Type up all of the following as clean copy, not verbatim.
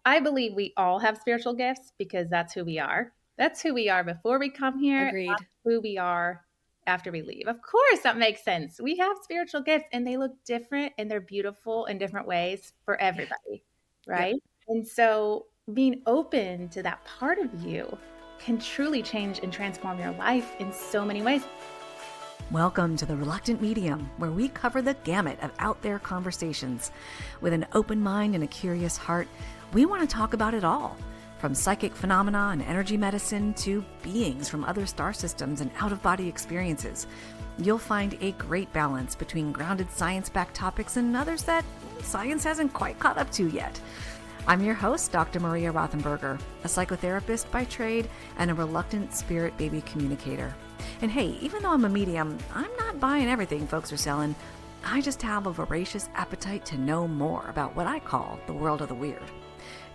I believe we all have spiritual gifts because that's who we are. That's who we are before we come here. Agreed. That's who we are after we leave. Of course, that makes sense. We have spiritual gifts and they look different and they're beautiful in different ways for Yeah. everybody, Yep. right? And so being open to that part of you can truly change and transform your life in so many ways. Welcome to The Reluctant Medium, where we cover the gamut of out there conversations. With an open mind and a curious heart, we want to talk about it all, from psychic phenomena and energy medicine to beings from other star systems and out-of-body experiences. You'll find a great balance between grounded science-backed topics and others that science hasn't quite caught up to yet. I'm your host, Dr. Maria Rothenberger, a psychotherapist by trade and a reluctant spirit baby communicator. And hey, even though I'm a medium, I'm not buying everything folks are selling. I just have a voracious appetite to know more about what I call the world of the weird.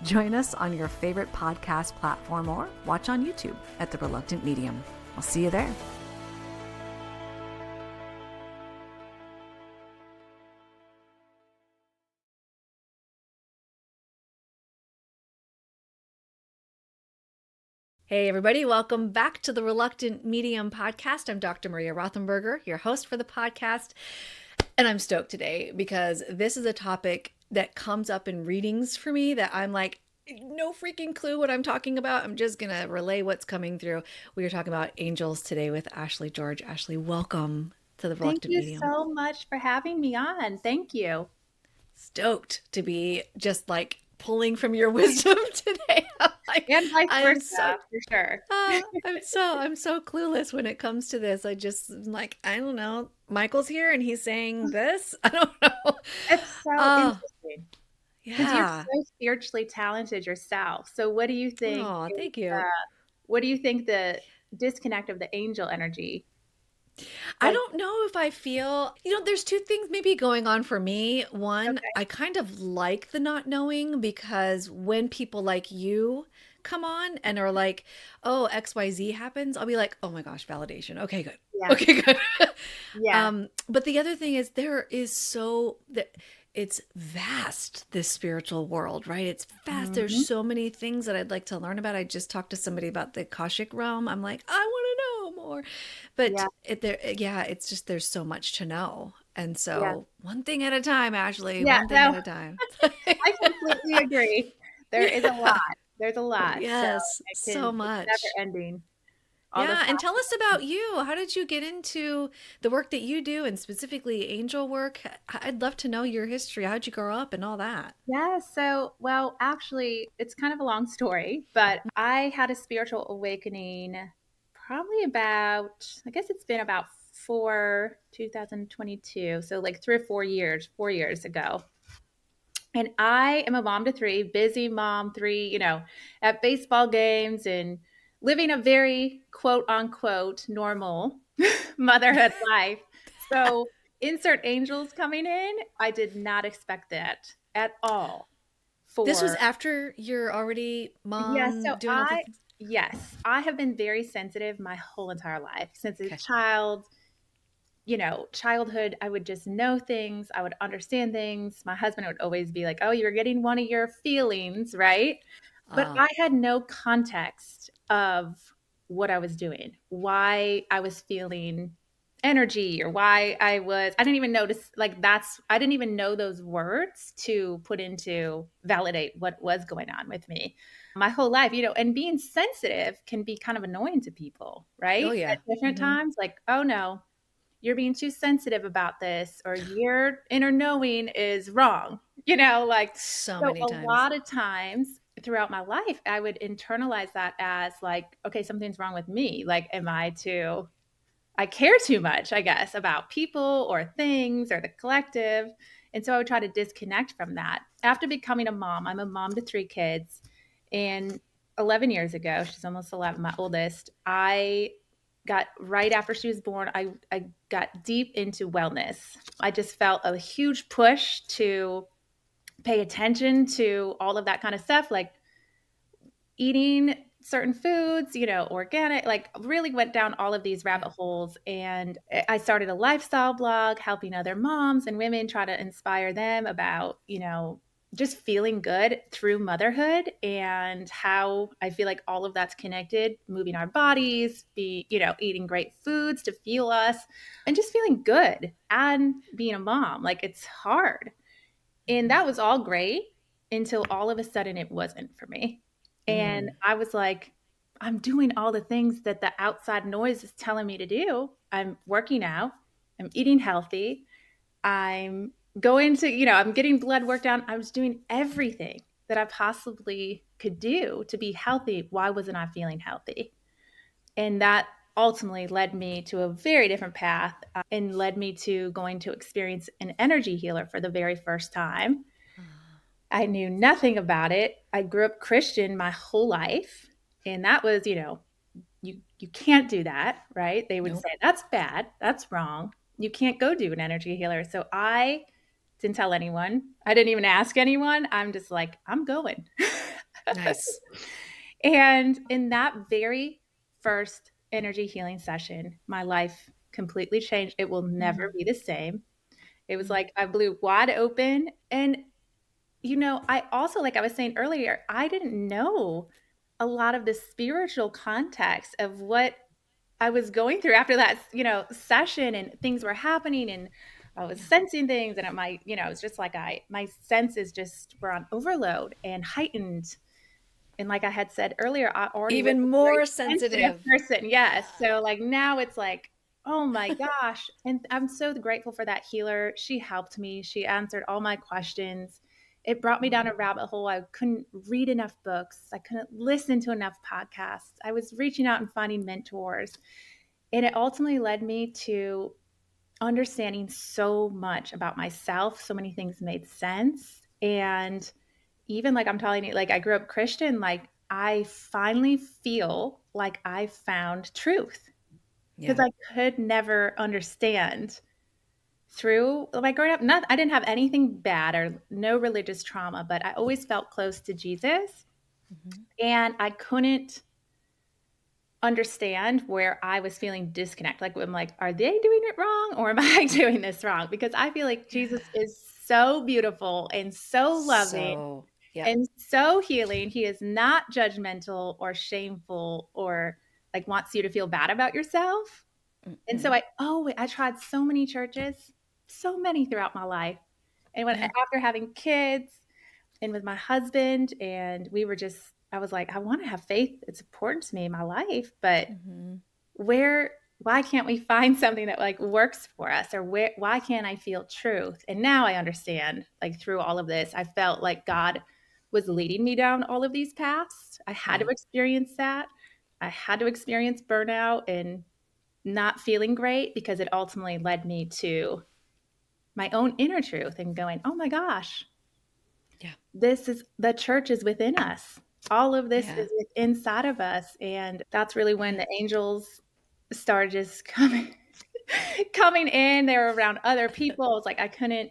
Join us on your favorite podcast platform or watch on YouTube at The Reluctant Medium. I'll see you there. Hey, everybody. Welcome back to the Reluctant Medium podcast. I'm Dr. Maria Rothenberger, your host for the podcast. And I'm stoked today because this is a topic that comes up in readings for me that I'm like, no freaking clue what I'm talking about. I'm just going to relay what's coming through. We are talking about angels today with Ashley George. Ashley, welcome to the Thank Reluctant you Medium. so much for having me on. Thank you. Stoked to be just like pulling from your wisdom today. And vice I'm so versa, for sure. I'm so clueless when it comes to this. I just like, I don't know. Michael's here and he's saying this. I don't know. It's so Oh, interesting because you're yeah. so spiritually talented yourself. So what do you think Oh, is, thank you. what do you think the disconnect of the angel energy? I Like, don't know if I feel, there's two things maybe going on for me. One, okay, I kind of like the not knowing because when people like you come on and are like, oh, XYZ happens, I'll be like, oh my gosh, validation. Okay, good. yeah, Okay, good. yeah, But the other thing is there is so that it's vast, this spiritual world, right? It's vast. There's mhm, so many things that I'd like to learn about. I just talked to somebody about the Akashic realm. I'm like, I want to know more. But yeah, yeah, it's just there's so much to know. And yeah, so one thing at a time, Ashley, yeah. one thing No, at a time. I completely agree. There is a Yeah. lot. There's a lot. So Yes, so it's never much. ending. All the Yeah, and tell facets. us about you. How did you get into the work that you do and specifically angel work? I'd love to know your history. How'd you grow up and all that? Yeah, so, well, actually, it's kind of a long story, but I had a spiritual awakening probably about, I guess it's been about 2022. So, like 3 or 4 years, 4 years ago. And I am a mom to three, busy mom, three, at baseball games and living a very quote unquote normal motherhood life. So, insert angels coming in. I did not expect that at all This was for after you're already yeah, mom so doing all the I things. yes, I have been very sensitive my whole entire life. Since a Okay. child, childhood, I would just know things, I would understand things. My husband would always be like, "Oh, you're getting one of your feelings, right?" But Uh, I had no context of what I was doing, why I was feeling energy or why I didn't even notice like I didn't even know those words to put into validate what was going on with me my whole life, and being sensitive can be kind of annoying to people, oh right? At yeah. different Hmm. times, like, oh no, you're being too sensitive about this, or your inner knowing is wrong, like, So so many a times. lot of times throughout my life, I would internalize that as like, okay, something's wrong with me. Like, I care too much, I guess, about people or things or the collective. And so I would try to disconnect from that. After becoming a mom, I'm a mom to three kids. And 11 years ago, she's almost 11, my oldest, I got right after she was born, I got deep into wellness. I just felt a huge push to pay attention to all of that kind of stuff, like eating certain foods, organic, like really went down all of these Yeah. rabbit holes. And I started a lifestyle blog helping other moms and women try to inspire them about, just feeling good through motherhood and how I feel like all of that's connected, moving our bodies, eating great foods to fuel us and just feeling good and being a mom. Like it's hard. And that was all great until all of a sudden it wasn't for me. And Mm. I was like, I'm doing all the things that the outside noise is telling me to do. I'm working out, I'm eating healthy, I'm going to, I'm getting blood work done. I was doing everything that I possibly could do to be healthy. Why wasn't I feeling healthy? And that ultimately led me to a very different path and led me to going to experience an energy healer for the very first time. I knew nothing about it. I grew up Christian my whole life. And that was, you can't do that, right? They would Nope. say, that's bad. That's wrong. You can't go do an energy healer. So I didn't tell anyone. I didn't even ask anyone. I'm just like, I'm going. Nice. And in that very first energy healing session, my life completely changed. It will never Mm. be the same. It was Mm. like I blew wide open. And, I also, like I was saying earlier, I didn't know a lot of the spiritual context of what I was going through after that, session, and things were happening and I was Yeah. sensing things, and it's just like my senses just were on overload and heightened. And like I had said earlier, I already was Even a very more sensitive sensitive. person. Yes. So like now it's like, oh my gosh. And I'm so grateful for that healer. She helped me. She answered all my questions. It brought me down a rabbit hole. I couldn't read enough books. I couldn't listen to enough podcasts. I was reaching out and finding mentors. And it ultimately led me to understanding so much about myself. So many things made sense. And even like I'm telling you, like I grew up Christian, like I finally feel like I found truth because Yeah. I could never understand through like growing up. Not, I didn't have anything bad or no religious trauma, but I always felt close to Jesus, Mhm. and I couldn't understand where I was feeling disconnect. Like I'm like, are they doing it wrong or am I doing this wrong? Because I feel like Jesus Yeah. is so beautiful and so loving So, yep. and so healing. He is not judgmental or shameful or like wants you to feel bad about yourself. And so Mm-mm. I tried so many churches, so many throughout my life. And when Yeah. after having kids and with my husband, and I was like, I want to have faith. It's important to me in my life, but Mhm. where why can't we find something that like works for us, or why can't I feel truth? And now I understand, like through all of this, I felt like God was leading me down all of these paths. I had to Yeah. experience that. I had to experience burnout and not feeling great because it ultimately led me to my own inner truth and going, oh my gosh, Yeah. this is the church is within us. All of this Yeah. is inside of us. And that's really when Yeah. the angels started just coming in. They were around other people. It's like I couldn't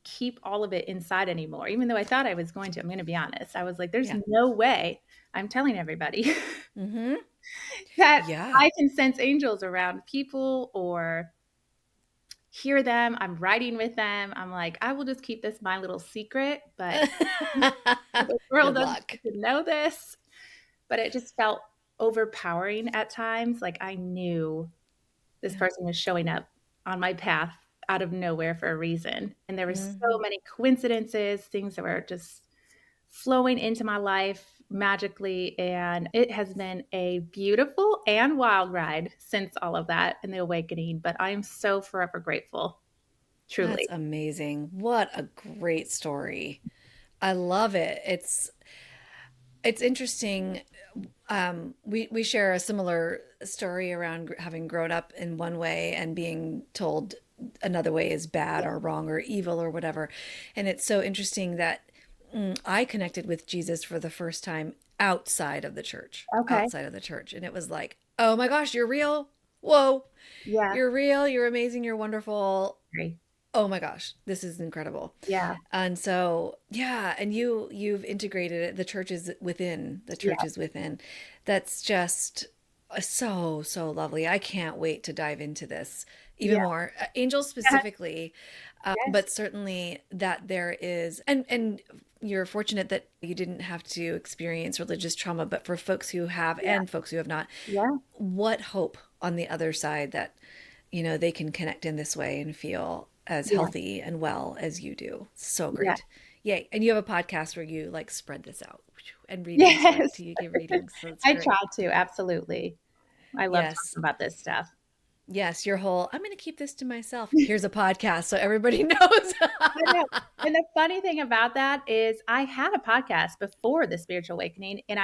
keep all of it inside anymore, even though I thought I was going to. I'm going to be honest. I was like, there's Yeah. no way I'm telling everybody Mhm. that Yeah. I can sense angels around people or hear them. I'm writing with them. I'm like, I will just keep this my little secret, but the world Good doesn't luck. need to know this. But it just felt overpowering at times. Like I knew this Yeah. person was showing up on my path out of nowhere for a reason. And there were so Mhm. many coincidences, things that were just flowing into my life magically. And it has been a beautiful and wild ride since all of that and the awakening. But I am so forever grateful, That's truly. amazing. What a great story. I love it. It's interesting. We share a similar story around having grown up in one way and being told another way is bad or wrong or evil or whatever. And it's so interesting that I connected with Jesus for the first time outside of the church, Okay. outside of the church. And it was like, oh my gosh, you're real. Whoa, Yeah. you're real. You're amazing. You're wonderful. Agree. Oh my gosh, this is incredible. Yeah. And so, yeah, and you've integrated it. The church is within. The Yeah. church is within. That's just so lovely. I can't wait to dive into this even Yeah. more. Angels specifically. Yes. But certainly that there is, and you're fortunate that you didn't have to experience religious trauma, but for folks who have Yeah. and folks who have not, Yeah. what hope on the other side that, they can connect in this way and feel as Yeah. healthy and well as you do. So Yeah. great. Yay. And you have a podcast where you like spread this out and readings, right? Yes. Do you give readings? So it's I try great. to, absolutely. I love talking Yes. about this stuff. Yes. Your whole, I'm going to keep this to myself. Here's a podcast so everybody knows. I know. And the funny thing about that is I had a podcast before the spiritual awakening, and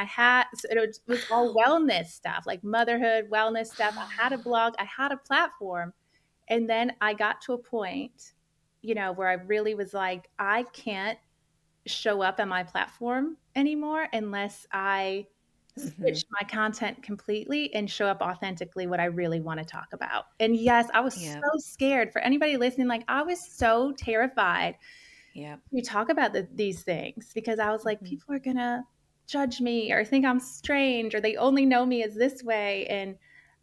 so it was all Wow. wellness stuff, like motherhood, wellness stuff. I had a blog, I had a platform. And then I got to a point, where I really was like, I can't show up on my platform anymore unless I Hmm. switch my content completely and show up authentically what I really want to talk about. And yes, I was Yeah. so scared for anybody listening. Like, I was so terrified Yeah. to talk about these things because I was like, Hmm. people are going to judge me or think I'm strange or they only know me as this way. And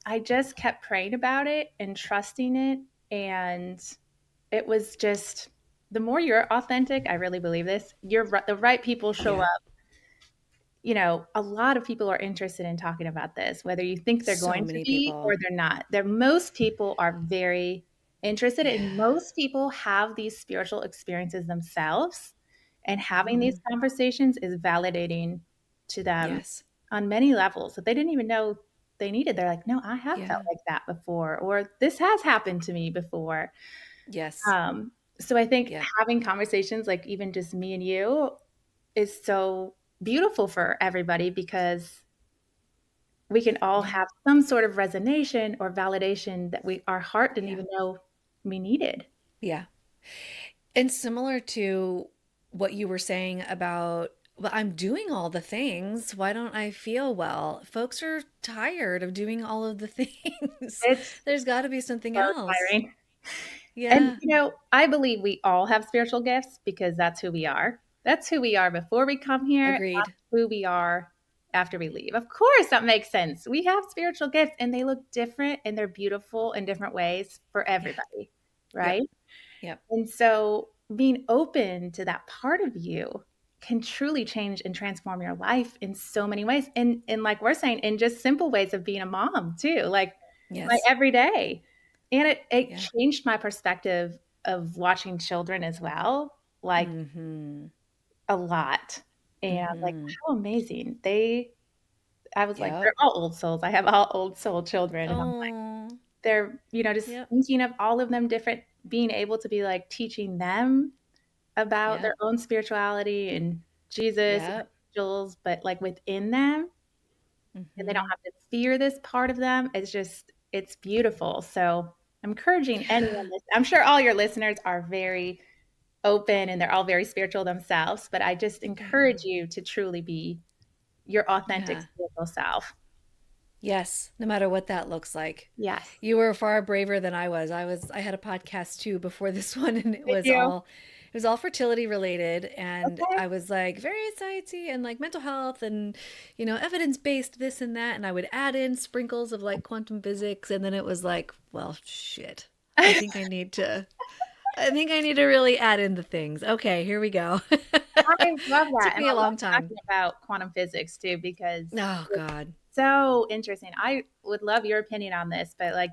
I just kept praying about it and trusting it. And it was just the more you're authentic, I really believe this, the right people show Yeah. up. A lot of people are interested in talking about this, whether you think they're So going to many be or people. they're not. Most people are very interested, and Yeah. most people have these spiritual experiences themselves. And having these Hmm. conversations is validating to them Yes. on many levels that they didn't even know they needed. They're like, no, I have felt Yeah. like that before, or this has happened to me before. Yes. Um, so I think Yep. having conversations like even just me and you is so beautiful for everybody because we can all Yeah. have some sort of resonation or validation that our heart didn't Yeah. even know we needed. Yeah. And similar to what you were saying about, well, I'm doing all the things. Why don't I feel well? Folks are tired of doing all of the things. It's There's got to be something so else. tiring. And, Yeah. I believe we all have spiritual gifts because that's who we are. That's who we are before we come here. That's Agreed. who we are after we leave. Of course, that makes sense. We have spiritual gifts and they look different and they're beautiful in different ways for Yeah. everybody, Yep. right? Yep. And so being open to that part of you can truly change and transform your life in so many ways. And like we're saying, in just simple ways of being a mom too, like my Yes. everyday. And it Yeah. changed my perspective of watching children as well, like Mm-hmm. a lot. And like Mm-hmm. how amazing. I was like, they're Yep. all old souls. I have all old soul children. And I'm like, Oh. they're, just Yep. thinking of all of them different, being able to be like teaching them about their Yep. own spirituality and Jesus and Yep. angels, but like within them, and they don't Mm-hmm. have to fear this part of them. It's beautiful. So I'm encouraging anyone. Yeah. I'm sure all your listeners are very open and they're all very spiritual themselves, but I just They encourage are. you to truly be your authentic Yeah. spiritual self. Yes, no matter what that looks like. Yes. You were far braver than I was. I had a podcast too before this one and Did you? it was all fertility related and Okay. I was like very sciencey and like mental health and evidence-based this and that and I would add in sprinkles of like quantum physics and then it was like, well, shit. I think I need to really add in the things. Okay, here we go. I love that. Took And me I a love long time. talking about quantum physics too, because Oh God. so interesting. I would love your opinion on this, but like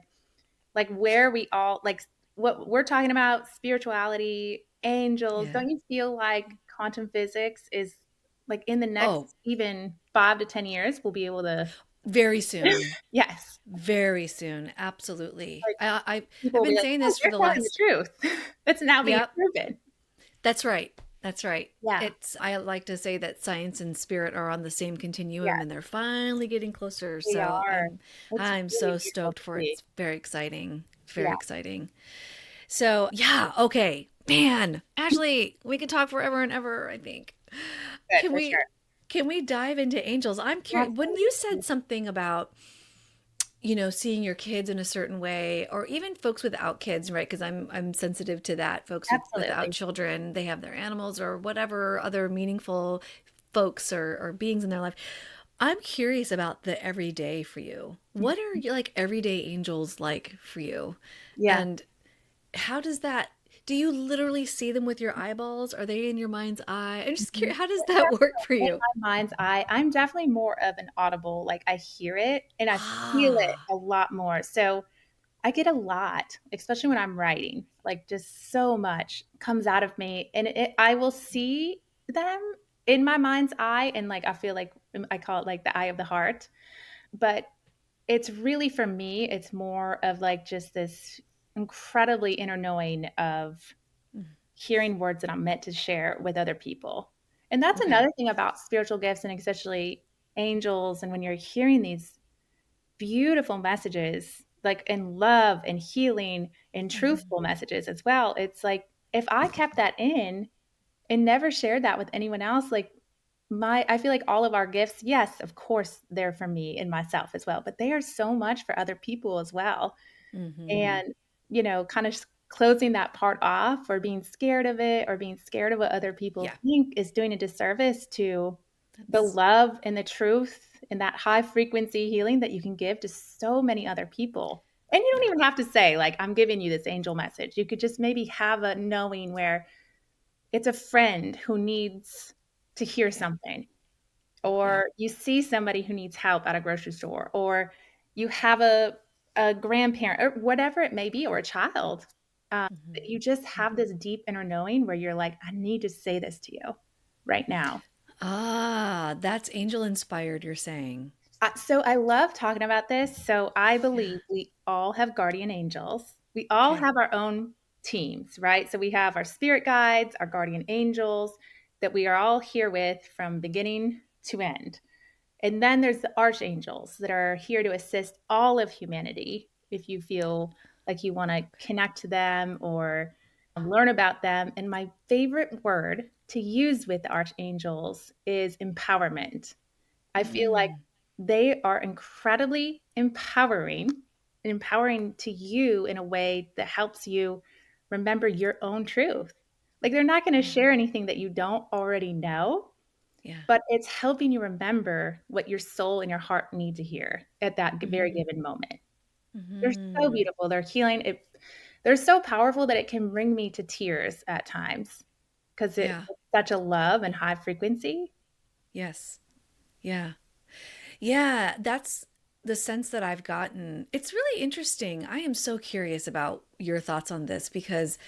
where we all like what we're talking about, spirituality, angels, Yeah. don't you feel like quantum physics is like in the Oh, next even 5 to 10 years we'll be able to very soon. yes. Very soon. Absolutely. Like I've people will be been like, saying "Oh, this for you're the telling the last, truth." It's now being yep, proven. that's right. That's right. Yeah. I like to say that science and spirit are on the same Yeah, continuum and they're finally getting closer. we So are. It's I'm really so beautiful stoked to for it. see. It's very exciting. Very Yeah, exciting. So yeah, okay. Man, Ashley, we could talk forever and ever, I think. good Can for we sure. can we dive into angels? I'm curious. When you Absolutely. said something about seeing your kids in a certain way, or even folks without kids, right? Because I'm sensitive to that. Folks without Absolutely. children, they have their animals or whatever other meaningful folks or beings in their life. I'm curious about the everyday for you. What are like everyday angels like for you? Yeah. And how does that Do you literally see them with your eyeballs? Are they in your mind's eye? I'm just curious, how does that work for In you? my mind's eye, I'm definitely more of an audible, like I hear it and I feel it Ah. a lot more. So I get a lot, especially when I'm writing, like just so much comes out of me and I will see them in my mind's eye. And like, I feel like I call it like the eye of the heart, but it's really for me, it's more of like just this incredibly inner knowing of Mm. hearing words that I'm meant to share with other people. And that's Okay. another thing about spiritual gifts and especially angels. And when you're hearing these beautiful messages, like in love and healing and Mhm. truthful messages as well, it's like if I kept that in and never shared that with anyone else, like I feel like all of our gifts, yes, of course, they're for me and myself as well, but they are so much for other people as well. Mhm. And, kind of closing that part off or being scared of it or being scared of what other people Yeah. think is doing a disservice to the That's love and the truth and that high frequency healing that you can give to so many other people. And you don't yeah. even have to say, like, I'm giving you this angel message. You could just maybe have a knowing where it's a friend who needs to hear Yeah. something, Yeah. or you see somebody who needs help at a grocery store, or you have a grandparent, or whatever it may be, or a child. Mhm. That you just have this deep inner knowing where you're like, I need to say this to you right now. Ah, that's angel inspired, you're saying. So I love talking about this. So I Yeah. believe we all have guardian angels. We all Okay. have our own teams, right? So we have our spirit guides, our guardian angels that we are all here with from beginning to end. And then there's the archangels that are here to assist all of humanity if you feel like you want to connect to them or learn about them. And my favorite word to use with the archangels is empowerment. I feel like Mm. they are incredibly empowering to you in a way that helps you remember your own truth. Like they're not going to Yeah. share anything that you don't already know, Yeah. but it's helping you remember what your soul and your heart need to hear at that very Mhm. given moment. They're so Mhm. beautiful. They're healing. They're so powerful that it can bring me to tears at times because it's Yeah. such a love and high frequency. Yes. Yeah. Yeah, that's the sense that I've gotten. It's really interesting. I am so curious about your thoughts on this because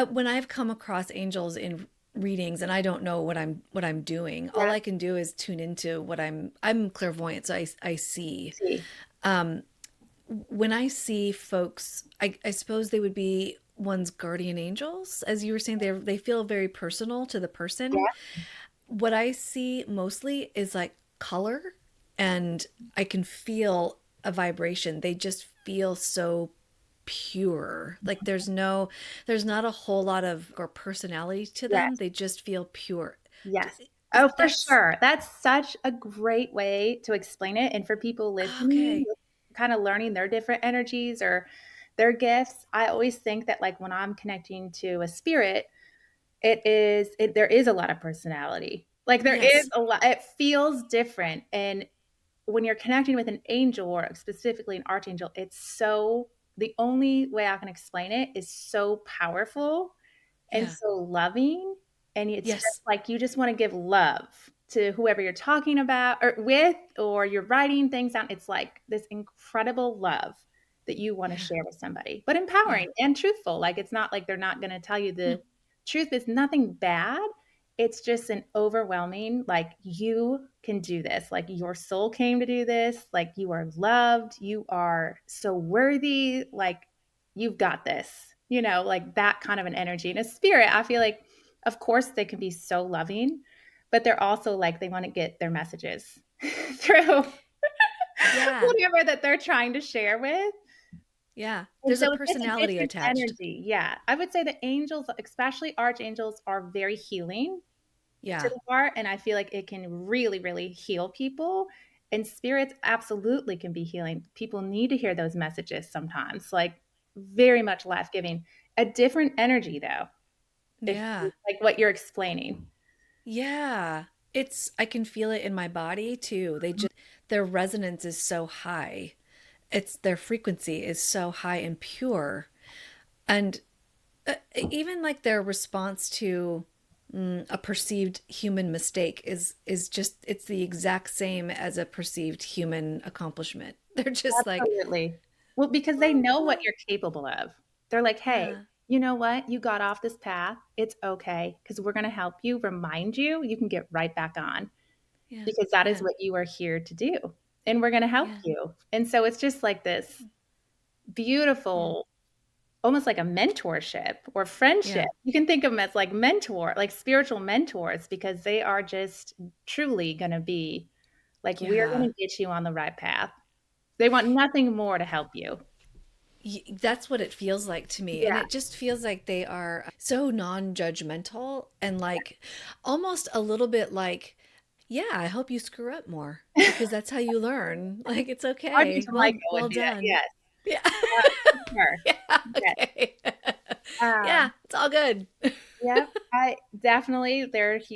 when I've come across angels in readings and I don't know what I'm doing, all Yeah. I can do is tune into what I'm clairvoyant, so I see. See. Um, when I see folks, I suppose they would be one's guardian angels, as you were saying. They feel very personal to the person. Yeah. What I see mostly is like color, and I can feel a vibration. They just feel so pure. Like there's not a whole lot of or personality to them. Yes. They just feel pure. Yes. Is Oh, for that's sure. That's such a great way to explain it. And for people listening, okay. kind of learning their different energies or their gifts, I always think that like when I'm connecting to a spirit, there is a lot of personality. Like there is Yes. a lot, it feels different. And when you're connecting with an angel or specifically an archangel, the only way I can explain it is so powerful and Yeah. so loving. And it's just Yes. like you just want to give love to whoever you're talking about or with, or you're writing things down. It's like this incredible love that you want to Yeah. share with somebody, but Yeah. empowering and truthful. Like it's not like they're not going to tell you No. the truth. It's nothing bad. It's just an overwhelming, like you can do this. Like your soul came to do this. Like you are loved. You are so worthy. Like you've got this, like that kind of an energy and a spirit. I feel like, of course, they can be so loving, but they're also like they want to get their messages through Yeah. whatever that they're trying to share with. Yeah. And There's a so it's just a personality different attached. energy. Yeah. I would say the angels, especially archangels, are very healing to Yeah. the heart. And I feel like it can really, really heal people. And spirits absolutely can be healing. People need to hear those messages sometimes, like very much life giving. A different energy, though, if Yeah. like what you're explaining. Yeah. I can feel it in my body too. Their resonance is so high. Their frequency is so high and pure. And Even like their response to a perceived human mistake is just it's the exact same as a perceived human accomplishment. They're just like, Absolutely. Well, because they oh know what well, you're capable of. They're like, "Hey, yeah, you know what? You got off this path. It's okay because we're gonna help you, remind you, you can get right back on yeah, because that is yeah, what you are here to do, and we're gonna help yeah, you." And so it's just like this yeah, beautiful, almost like a mentorship or friendship. yeah, You can think of them as like mentor, like spiritual mentors, because they are just truly gonna be like, "We're yeah. gonna get you on the right path." They want nothing more to help you. That's what it feels like to me. And Yeah. it just feels like they are so non-judgmental and like almost a little bit like, yeah, I hope you screw up more because that's how you learn. Like it's okay. Archangel Well, Michael would well be that, done. yes. Yeah. For sure. Yeah, Yes. okay. Yeah, Um, it's all good. yep, I definitely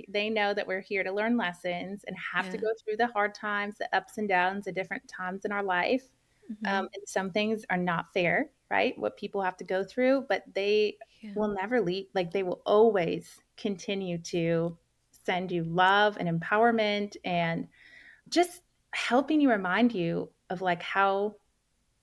they know that we're here to learn lessons and have to Yeah. go through the hard times, the ups and downs, the different times in our life. Hmm. And some things are not fair, right? What people have to go through, but they Yeah. will never leave. Like they will always continue to send you love and empowerment and just helping you remind you of like how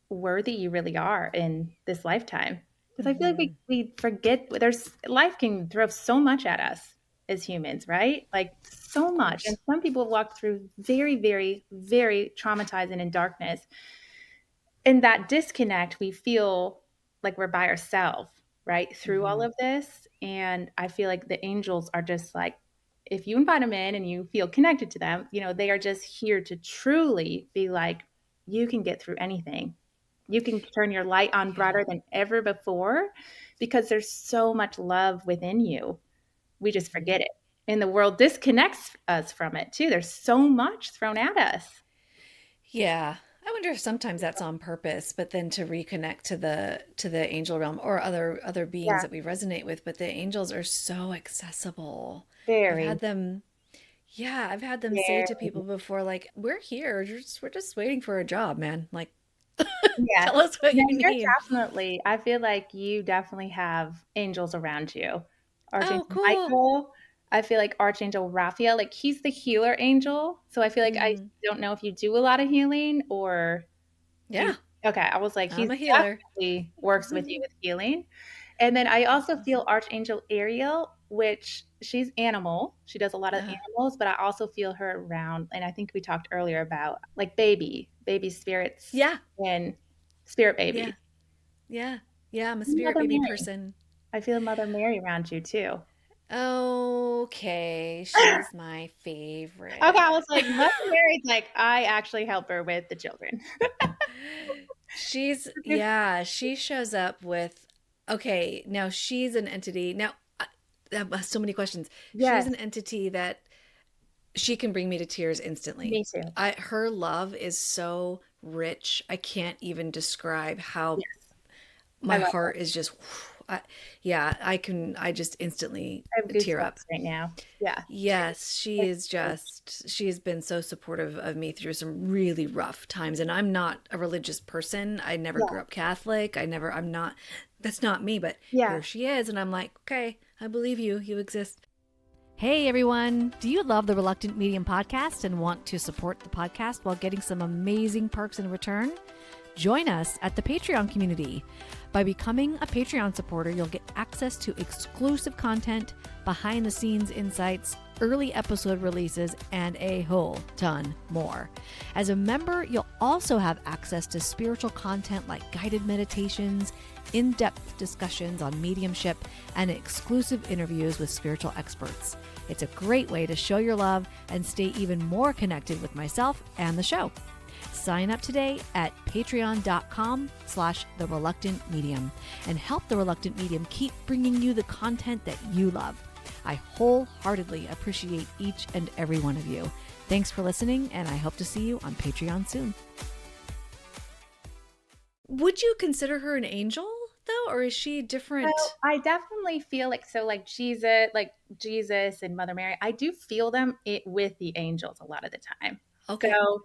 worthy you really are in this lifetime. Because I feel like Hmm. we forget there's life can throw so much at us as humans, right? Like so Of much. And course. some people walk through very, very, very traumatizing and darkness. In that disconnect, we feel like we're by ourselves, right? Through all Hmm. of this. And I feel like the angels are just like, if you invite them in and you feel connected to them, they are just here to truly be like, you can get through anything. You can turn your light on Yeah. brighter than ever before because there's so much love within you. We just Hmm. forget it. And the world disconnects us from it too. There's so much thrown at us. Yeah. I wonder if sometimes that's on purpose, but then to reconnect to the angel realm or other beings Yeah, that we resonate with, but the angels are so accessible. I've very, had them yeah, I've had them say to very. people before like, "We're here. We're just waiting for a job, man. Like, Yeah. tell us what No, you you're need." definitely I feel like you definitely have angels around you. Oh, Archangel cool. Michael, I feel like Archangel Raphael, like, he's the healer angel, so I feel like I Mm, don't know if you do a lot of healing or you yeah, okay, I was like, I'm he's a healer. definitely works with you with healing. And then I That's also feel awesome. Archangel Ariel, which she's animal. She does a lot of Uh, animals, but I also feel her around, and I think we talked earlier about like baby spirits yeah, and spirit yeah, babies. yeah, yeah. I'm a spirit Mother baby Mary. person. I feel Mother Mary around you too. Okay, she's my Okay, I was favorite. like, Mother Mary's like, I actually help her with the children. Yeah, she shows up with, okay, now she's an entity. Now, I have so many questions. She's Yes, an entity that she can bring me to tears instantly. me too. Her love is so rich. I can't even describe how Yes, I my love her. heart is just, yeah, I just instantly I have tear up. goosebumps right now. Yeah, Yes, she she's is just, she has been so supportive of me through some really rough times. And I'm not a religious person. I never yeah, grew up Catholic. I'm not, that's not me, but yeah. here she is. And I'm like, okay, I believe you. You exist. Hey everyone! Do you love the Reluctant Medium podcast and want to support the podcast while getting some amazing perks in return? Join us at the Patreon community. By becoming a Patreon supporter, you'll get access to exclusive content, behind the scenes insights, early episode releases, and a whole ton more. As a member, you'll also have access to spiritual content like guided meditations, in-depth discussions on mediumship, and exclusive interviews with spiritual experts. It's a great way to show your love and stay even more connected with myself and the show. Sign up today at patreon.com/the reluctant medium and help the reluctant medium keep bringing you the content that you love. I wholeheartedly appreciate each and every one of you. Thanks for listening, and I hope to see you on Patreon soon. Would you consider her an angel though? Or is she So different? I definitely feel like like Jesus and Mother Mary. I do feel them with the angels a lot of the time. Okay. So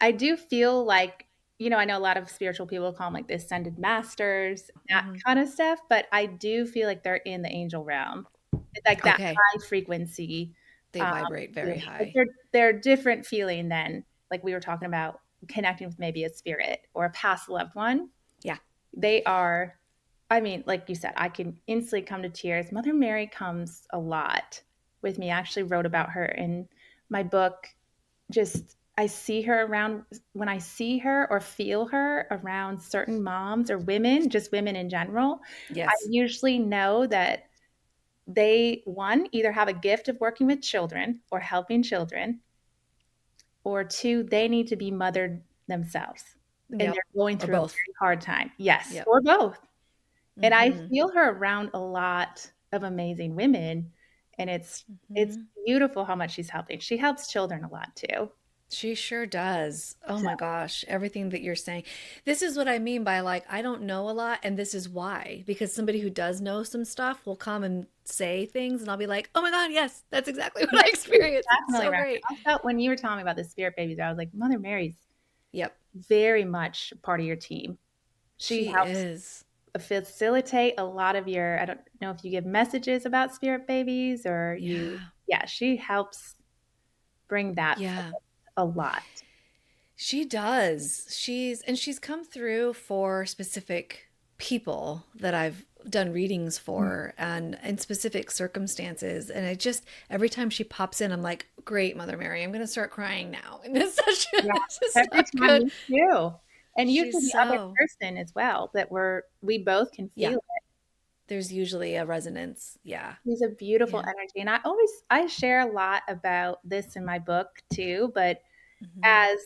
I do feel like I know a lot of spiritual people call them like the ascended masters, that Mhm. kind of stuff, but I do feel like they're in the angel realm. It's like that Okay. high frequency. They Um, vibrate very Feeling. Like high. they're different feeling than like we were talking about connecting with maybe a spirit or a past loved one. Yeah. They are, I mean, like you said, I can instantly come to tears. Mother Mary comes a lot with me. I actually wrote about her in my book. Just I see her around when I see her or feel her around certain moms or women, just women in general. I Yes. usually know that they, one, either have a gift of working with children or helping children, or two, they need to be mothered themselves and they're Yep. going Or through a both. very hard time. Yes, Yep. or both. And I Mhm. feel her around a lot of amazing women, and it's Mhm. beautiful how much she's helping. She helps children a lot too. She sure does. Oh So, my gosh, everything that you're saying. This is what I mean by like, I don't know a lot, and this is why. Because somebody who does know some stuff will come and say things, and I'll be like, oh my God, yes, that's exactly what yeah, I she's experienced. It's definitely so right. great. I felt when you were telling me about the spirit babies, I was like, Mother Mary's Yep, very much part of your team. She she helps is. facilitate a lot of your, I don't know if you give messages about spirit babies or you, Yeah, yeah, she helps bring that yeah. a lot. She does. She's come through for specific people that I've done readings for and in specific circumstances. And I just every time she pops in, I'm like, great, Mother Mary, I'm gonna start crying now. And Yeah, this is every not time good. me too. And She's usually the other so person as well that we both can yeah, feel it. there's usually a resonance. Yeah. She's a beautiful Yeah. energy. And I share a lot about this in my book too, but Hmm. as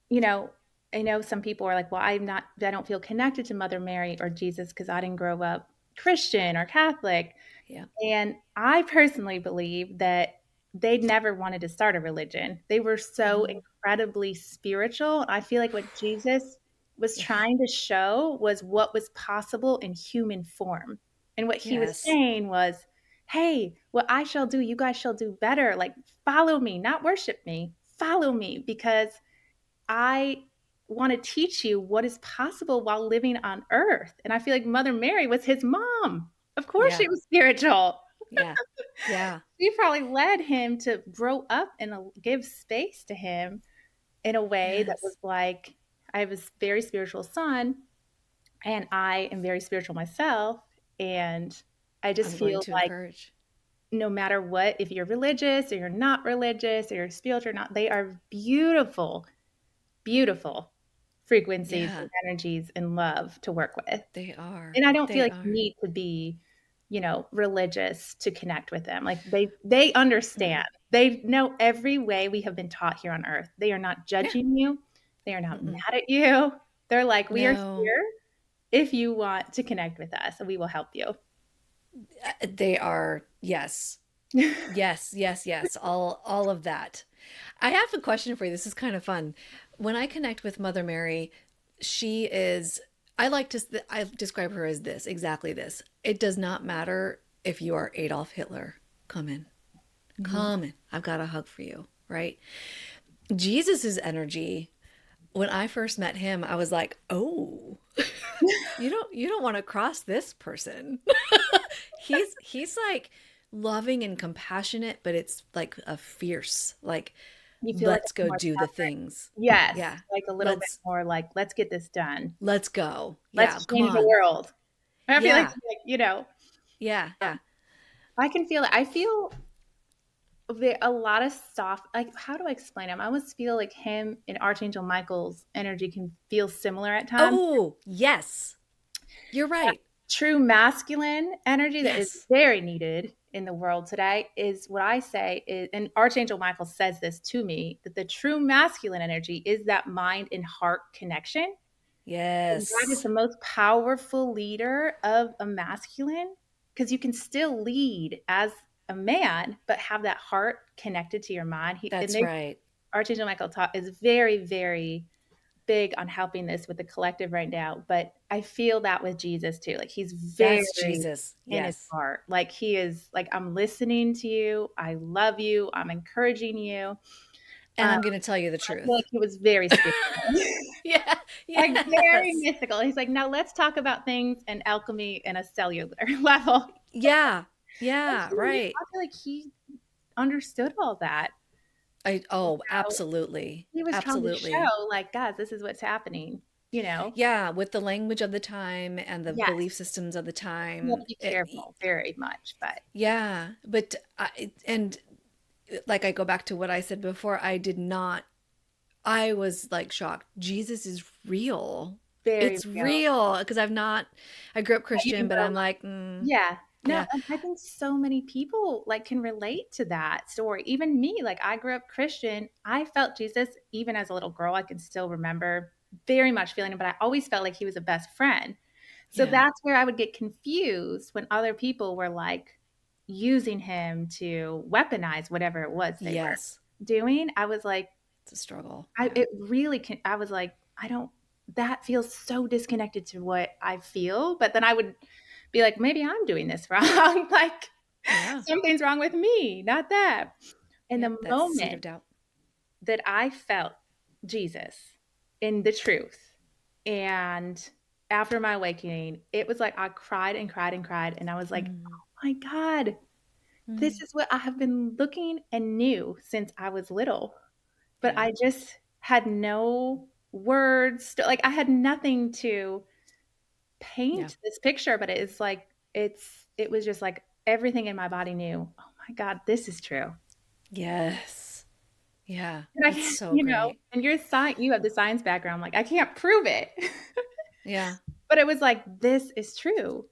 you know, I know some people are like, well, I don't feel connected to Mother Mary or Jesus because I didn't grow up Christian or Catholic. Yeah. And I personally believe that they never wanted to start a religion. They were so Hmm. incredibly spiritual. I feel like what Jesus was Yeah. trying to show was what was possible in human form. And what he was Yes. saying was, hey, what I shall do, you guys shall do better. Like, follow me, not worship me. Follow me because I want to teach you what is possible while living on earth. And I feel like Mother Mary was his mom. Of course, Yeah. she was spiritual. Yeah. Yeah. She probably led him to grow up and give space to him in a way that was Yes. like, I have a very spiritual son, and I am very spiritual myself. And I just I'm going feel to like encourage. no matter what, if you're religious or you're not religious or you're spiritual or not, they are beautiful, beautiful frequencies Yeah, and energies and love to work with. they are. And I don't feel They like you are. need to be, religious to connect with them. Like they understand. Mm-mm. They know every way we have been taught here on earth. They are not Yeah. judging you. They are not Mm-mm. mad at you. They're like, we are No, here if you want to connect with us, and we will help you. they are. Yes. Yes, yes, yes. All of that. I have a question for you. This is kind of fun. When I connect with Mother Mary, she is I describe her as this, exactly this. It does not matter if you are Adolf Hitler. Come in. Mhm. Come in. I've got a hug for you, right? Jesus's energy, when I first met him, I was like, "Oh, you don't want to cross this person." He's like loving and compassionate, but it's like a fierce, like You feel like let's it's go more do the separate. things. Yes, Yeah. like a little bit Let's more like, let's get this done. let's go. Yeah, Let's come change the on. world. I feel Yeah. like, Yeah. Yeah. I can feel it. I feel a lot of soft, like, how do I explain him? I almost feel like him and Archangel Michael's energy can feel similar at times. Oh, yes. You're That right. true masculine energy that is Yes. very needed in the world today is what I say is, and Archangel Michael says this to me, that the true masculine energy is that mind and heart connection. And that is Yes. the most powerful leader of a masculine because you can still lead as a man, but have that heart connected to your mind. That's right. Archangel Michael is very, very big on helping this with the collective right now. But I feel that with Jesus too. Like he's That's very Jesus. in his Yes. heart. Like he is like, I'm listening to you. I love you. I'm encouraging you. And I I'm going to tell you the feel like truth. he was very spiritual. Yeah. Like very Yes. mystical. He's like, now let's talk about things and alchemy in a cellular level. Yeah. And Yeah. Right. I feel like he understood all that. Oh, So absolutely. he was trying to Absolutely. show, like, guys, this is what's happening, you know? Yeah, with the language of the time and the Yes. belief systems of the You have to time. be careful very much, but Yeah, but and like I go back to what I said before, I was like shocked. Jesus is real. very It's real. real because I grew up You can Christian, but go I'm like, yeah. No, yeah, and I think so many people, like, can relate to that story. Even me, like, I grew up Christian. I felt Jesus even as a little girl. I can still remember very much feeling him, but I always felt like he was a best friend. So yeah, that's where I would get confused when other people were, like, using him to weaponize whatever it was they were yes, doing. I was like, it's a struggle. I Yeah, it really can I was like, I don't that feels so disconnected to what I feel, but then I would be like, "Maybe I'm doing this wrong." Like, yeah, something's wrong with me, not that. And yep. the That's the seed of moment doubt. that I felt Jesus in the truth, and after my awakening, it was like I cried and cried and cried, and I was like, Mm, "Oh my god, this mm, is what I have been looking and knew since I was little." But yeah, I just had no words, like, I had nothing to yeah, paint this picture, but it's like it was just like everything in my body knew, "Oh my god, this is true." yes, yeah. And That's I so great. and you have the science background, like, I can't prove it. Yeah. But it was like, "This is true."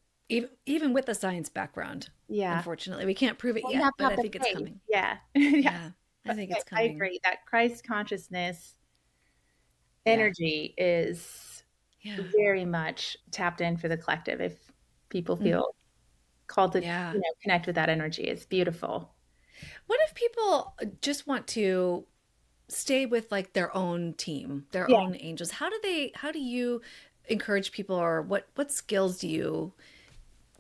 Even with the science background, Yeah. unfortunately, we can't prove it Well, you yet, have to but have I the think it's faith. coming. Yeah. Yes. Yeah, I But think it's I coming. agree that Christ consciousness Yeah, energy is yeah, very much tapped in for the collective if people mm, feel called to, yeah. connect with that energy. It's beautiful. What if people just want to stay with like their own team, their Yeah, own angels? How do you encourage people, or what skills do you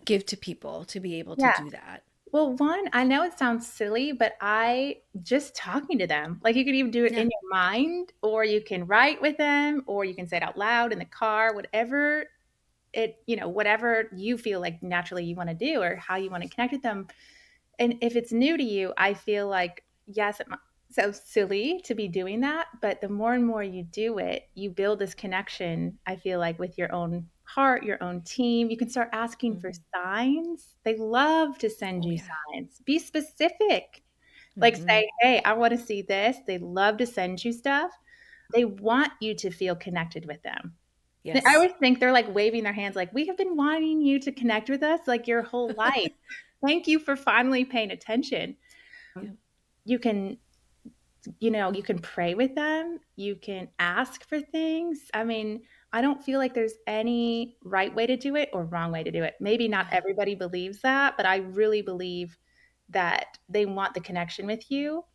give to people to be able to yeah. do that? Well, one, I know it sounds silly, but I just talking to them, like, you could even do it Yeah. in your mind, or you can write with them, or you can say it out loud in the car, whatever whatever you feel like naturally you wanna do or how you wanna connect with them. And if it's new to you, I feel like, yes, it might so silly to be doing that, but the more and more you do it, you build this connection, I feel like, with your own heart, your own team. You can start asking for Hmm. signs. They love to send Oh you yeah. signs. Be specific. Like, Hmm. say, "Hey, I wanna see this." They love to send you stuff. They want you to feel connected with them. I Yes. always think they're, like, waving their hands like, "We have been wanting you to connect with us, like, your whole life. Thank you for finally paying attention." Yeah. You can you can pray with them, you can ask for things. I mean, I don't feel like there's any right way to do it or wrong way to do it. Maybe not Yeah. everybody believes that, but I really believe that they want the connection with you,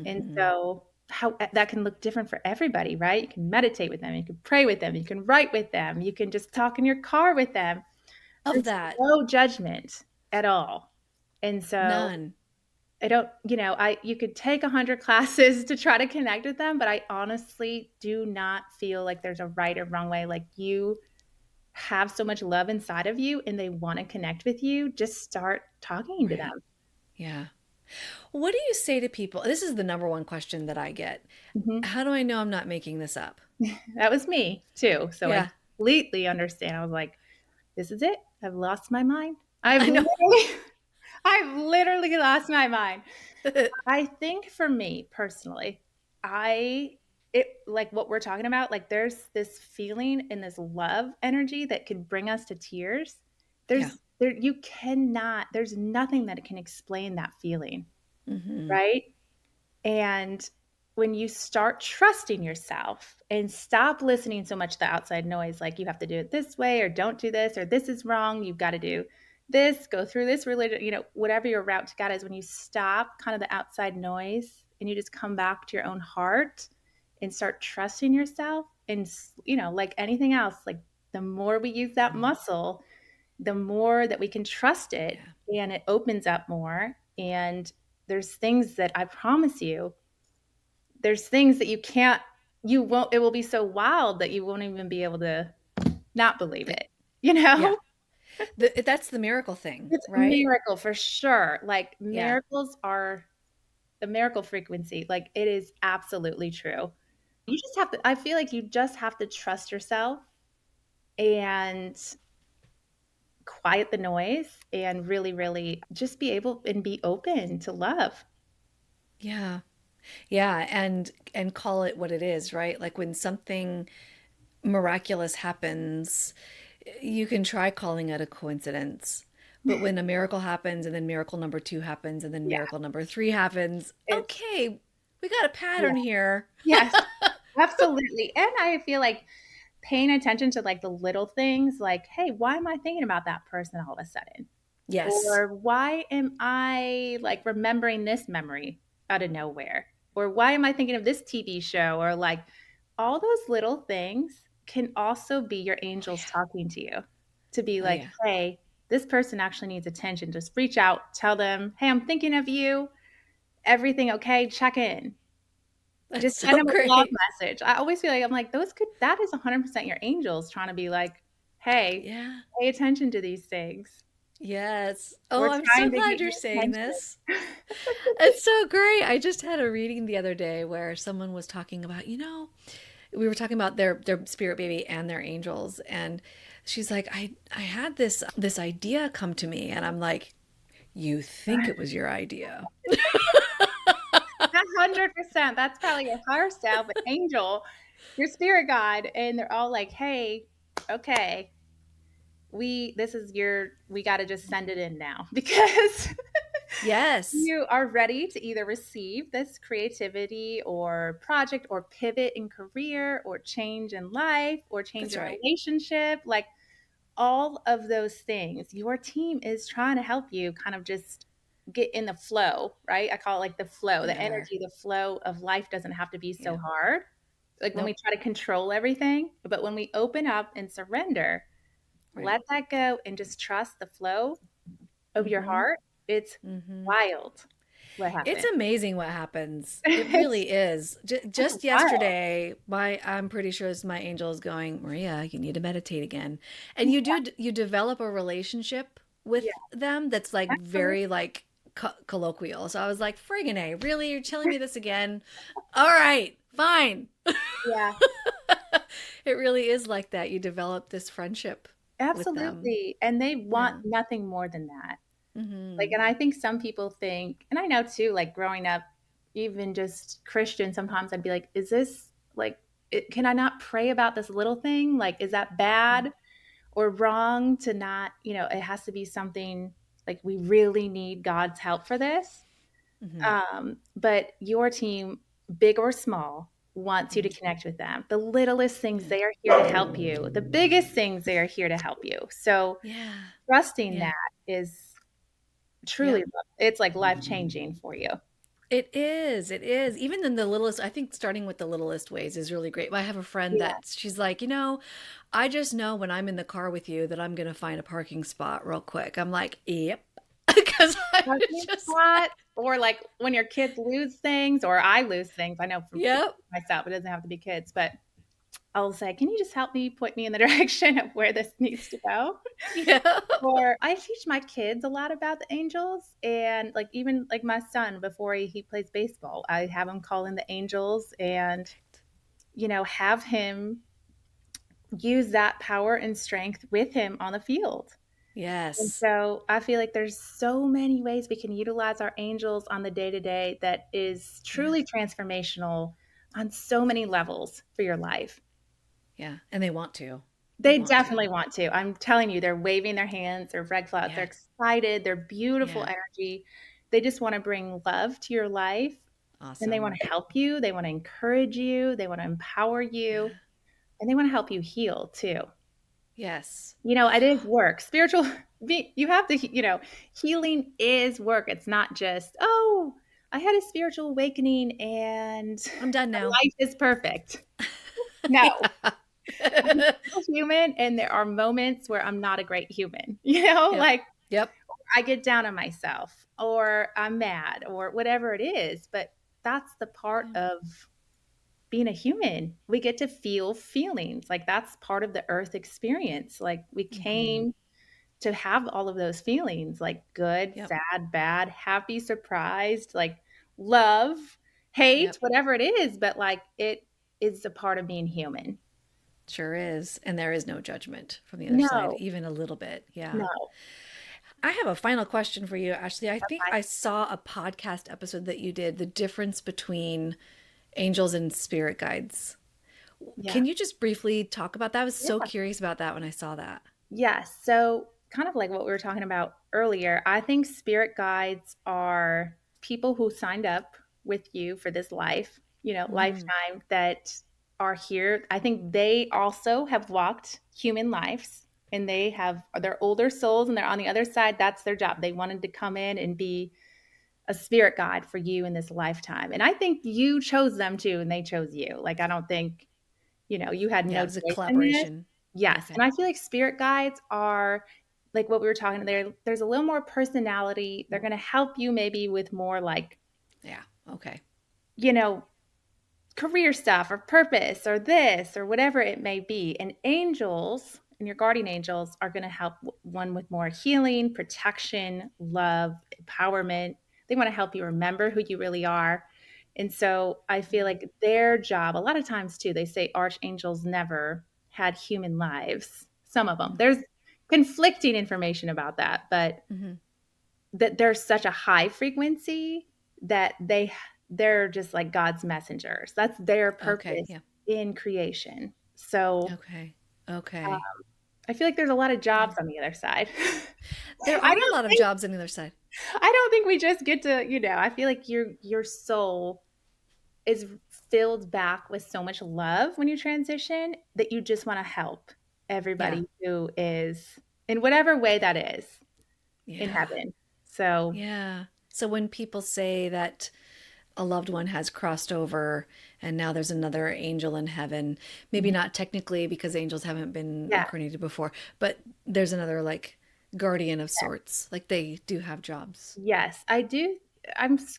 and Hmm. so how that can look different for everybody, right? You can meditate with them, you can pray with them, you can write with them, you can just talk in your car with them. Of There's that, no judgment at all. And so none. I don't, I you could take 100 classes to try to connect with them, but I honestly do not feel like there's a right or wrong way. Like, you have so much love inside of you and they want to connect with you, just start talking to Right. them. Yeah. What do you say to people? This is the number one question that I get. Mhm. How do I know I'm not making this up? That was me too. So I Yeah. completely understand. I was like, this is it. I've lost my mind. I've I know. literally I've literally lost my mind. I think for me personally, I it like what we're talking about, like, there's this feeling and this love energy that can bring us to tears. Yeah. There's nothing that can explain that feeling, Hmm. right? And when you start trusting yourself and stop listening so much to the outside noise, like, you have to do it this way or don't do this or this is wrong, you've got to do this, go through this religion, whatever your route to God is, when you stop kind of the outside noise and you just come back to your own heart and start trusting yourself and, like anything else, like, the more we use that muscle, the more that we can trust it, Yeah. and it opens up more. And there's things that I promise you, there's things that you can't. you won't, it will be so wild that you won't even be able to not believe Yeah. it, Yeah. That's the miracle thing, It's a right? miracle for sure. Like Yeah. miracles are the miracle frequency. Like it is absolutely true. You just have to, I feel like you just have to trust yourself and quiet the noise and really, really just be able and be open to love. Yeah. Yeah, and call it what it is, right? Like when something miraculous happens, you can try calling it a coincidence. But when a miracle happens and then miracle number 2 happens and then Yeah. miracle number 3 happens, It's, okay, we got a yeah. pattern here. Yes, absolutely. And I feel like paying attention to like the little things like, hey, why am I thinking about that person all of a sudden? Yes. Or why am I like remembering this memory out of nowhere? Or why am I thinking of this TV show? Or like all those little things can also be your Oh angels yeah. talking to you to be Oh like, yeah. hey, this person actually needs attention. Just reach out, tell them, hey, I'm thinking of you. Everything okay? Check in. That's Just send so them a love great. message. I always feel like I'm like, those could, that is 100% your angels trying to be like, hey, Yeah. pay attention to these things. Yes. We're Oh, I'm so trying to get glad you're your saying this. attention. It's so great. I just had a reading the other day where someone was talking about, we were talking about their spirit baby and their angels, and she's like, I had this idea come to me, and I'm like, you think it was your idea? 100%. That's probably your higher self, an angel, your spirit guide, and they're all like, "Hey, okay, this is your. We got to just send it in now because Yes, you are ready to either receive this creativity or project or pivot in career or change in life or change that's in right. relationship, like." All of those things, your team is trying to help you kind of just get in the flow, right? I call it like the flow, They the are. energy, the flow of life doesn't have to be so Yeah. hard. Like when we Nope. try to control everything, but when we open up and surrender, Right. let that go and just trust the flow of your Mm-hmm. heart, it's Mm-hmm. wild what It's happens. amazing what happens. It it's, really is. it's Just wild. yesterday, I'm pretty sure it's my angel is going, Maria, you need to meditate again. And you develop a relationship Yeah, with them that's like absolutely. very like colloquial. So I was like, friggin' A, really? You're telling me this again? All right, fine. Yeah, It really is like that. You develop this friendship with them. absolutely. And they want Yeah. nothing more than that. Like, Mm-hmm. and I think some people think, and I know too, like growing up, even just Christian, sometimes I'd be like, is this like, can I not pray about this little thing? Like, is that bad or wrong to not, it has to be something like we really need God's help for this. Mm-hmm. But your team, big or small, wants you to Mm-hmm. connect with them. The littlest things, Yeah. they are here to help you. The biggest things, they are here to help you. So Yeah. trusting Yeah. that is truly, Yep. it's like life changing for you. It is. It is. Even in the littlest, I think starting with the littlest ways is really great. I have a friend Yeah. that she's like, I just know when I'm in the car with you that I'm going to find a parking spot real quick. I'm like, yep. Because I Parking just, spot, or like when your kids lose things, or I lose things. I know from yep. myself, it doesn't have to be kids, but I'll say, can you just help me point me in the direction of where this needs to go? Yep. Or I teach my kids a lot about the angels, and like even like my son before he plays baseball, I have him call in the angels and have him use that power and strength with him on the field. And Yes. so I feel like there's so many ways we can utilize our angels on the day to day that is Yeah. truly transformational on so many levels for your life. Yeah. And they want to. They They want to. definitely want to. I'm telling you, they're waving their hands, they're red clouds, they're Yeah. excited, they're beautiful Yeah. energy. They just want to bring love to your life and they want Awesome. to help you. They want to encourage you. They want to empower you Yeah. and they want to help you heal too. Yes. It is work. Spiritual, you have to, healing is work. It's not just, oh, I had a spiritual awakening and I'm done my now. life is perfect. No, I'm Yeah. still human and there are moments where I'm not a great human, Yep. like Yep. I get down on myself or I'm mad or whatever it is. But that's the part Yeah. of being a human. We get to feel feelings. Like that's part of the earth experience. Like we Mm-hmm. came to have all of those feelings, like good, Yep. sad, bad, happy, surprised, like love, hate, Yep. whatever it is, but like it is a part of being human. Sure is. And there is no judgment from the other side, No, even a little bit. Yeah. no. I have a final question for you, Ashley. I think Okay. I saw a podcast episode that you did, the difference between angels and spirit guides. Yeah. Can you just briefly talk about that? I was so Yeah. curious about that when I saw that. Yes. So, kind of like what we were talking about earlier, I think spirit guides are people who signed up with you for this life, Mm-hmm. lifetime that are here. I think they also have walked human lives and they're older souls and they're on the other side. That's their job. They wanted to come in and be a spirit guide for you in this lifetime. And I think you chose them too and they chose you. Like, I don't think you had Yeah, no it was a choice in this. collaboration. Yes, Okay. and I feel like spirit guides are like what we were talking there. There's a little more personality. They're going to help you maybe with more like, Yeah. Okay. you know, career stuff or purpose or this or whatever it may be. And angels and your guardian angels are going to help one with more healing, protection, love, empowerment. They want to help you remember who you really are. And so I feel like their job, a lot of times too, they say archangels never had human lives. Some of them. There's conflicting information about that, but Mm-hmm. that there's such a high frequency that they're just like God's messengers. That's their Okay. purpose Yeah. in creation. So Okay. uh, Okay. I feel like there's a lot of Yeah. jobs on the other side. There I are a don't lot of think jobs on the other side. I don't think we just get to, I feel like your soul is filled back with so much love when you transition that you just want to help Yeah. everybody who is in whatever way that is in Yeah. heaven. So Yeah. So when people say that a loved one has crossed over and now there's another angel in heaven, maybe mhm. not technically because angels haven't been Yeah. incarnated before, but there's another like guardian of sorts. Like they do have jobs. Yes, I do.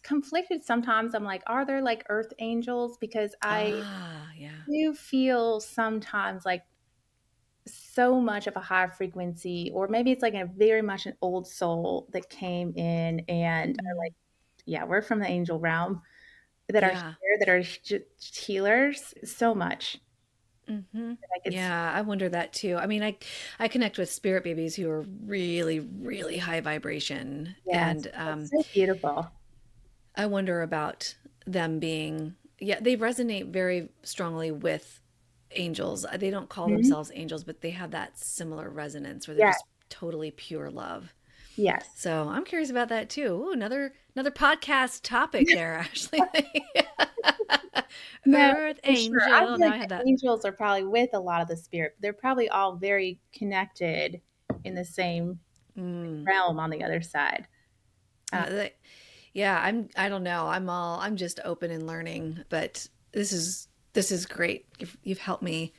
Conflicted sometimes. I'm like, are there like earth angels? Because I Ah, yeah. do feel sometimes like so much of a high frequency, or maybe it's like a very much an old soul that came in and are Mm, like, yeah, we're from the angel realm that are yeah. here, that are healers so much. Hmm. Like it's, Yeah, I wonder that too. I mean, I connect with spirit babies who are really, really high vibration, yes, and it's so beautiful. I wonder about them being, yeah, they resonate very strongly with angels. They don't call Mhm. themselves angels, but they have that similar resonance where they're Yes, just totally pure love. yes. So I'm curious about that too. Ooh, another podcast topic there, Ashley. No, Earth for sure. I angel. feel Now like I had the that. angels are probably with a lot of the spirit. They're probably all very connected in the same Mm. realm on the other side. Uh, Uh, they- yeah, I don't know. I'm just open and learning, but this is great. You've helped me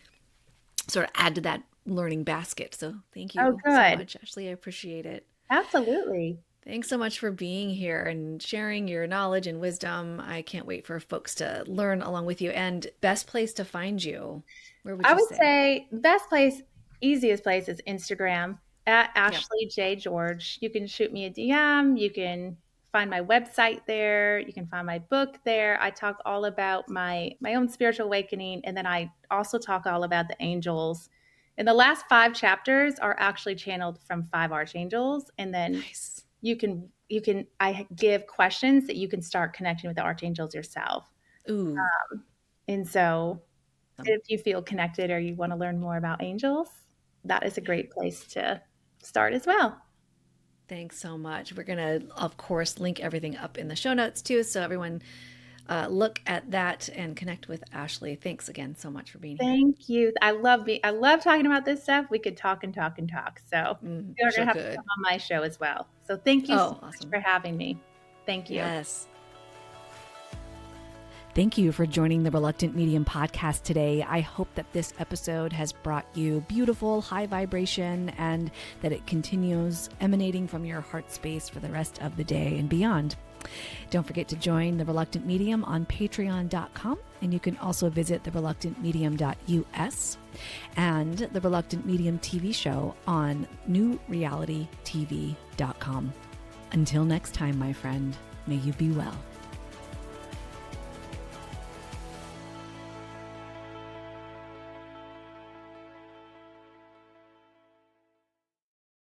sort of add to that learning basket. So thank oh, you so good. much, Ashley. I appreciate it. Absolutely. Thanks so much for being here and sharing your knowledge and wisdom. I can't wait for folks to learn along with you. And best place to find you, where would I you would say? say the best place, easiest place is Instagram at Yep. Ashley J. George. You can shoot me a DM. You can find my website there. You can find my book there. I talk all about my own spiritual awakening, and then I also talk all about the angels. And the last 5 chapters are actually channeled from 5 archangels, and then Nice. I give questions that you can start connecting with the archangels yourself. Ooh. And so Awesome. if you feel connected or you want to learn more about angels, that is a great place to start as well. Thanks so much. We're going to, of course, link everything up in the show notes too. So everyone look at that and connect with Ashley. Thanks again so much for being here. Thank you. I love talking about this stuff. We could talk and talk and talk. So you're Sure gonna have to come could. on my show as well. So thank you so Oh, much awesome. for having me. Thank you. Yes. Thank you for joining the Reluctant Medium podcast today. I hope that this episode has brought you beautiful, high vibration and that it continues emanating from your heart space for the rest of the day and beyond. Don't forget to join The Reluctant Medium on patreon.com, and you can also visit thereluctantmedium.us and the Reluctant Medium TV show on newrealitytv.com. Until next time, my friend, may you be well.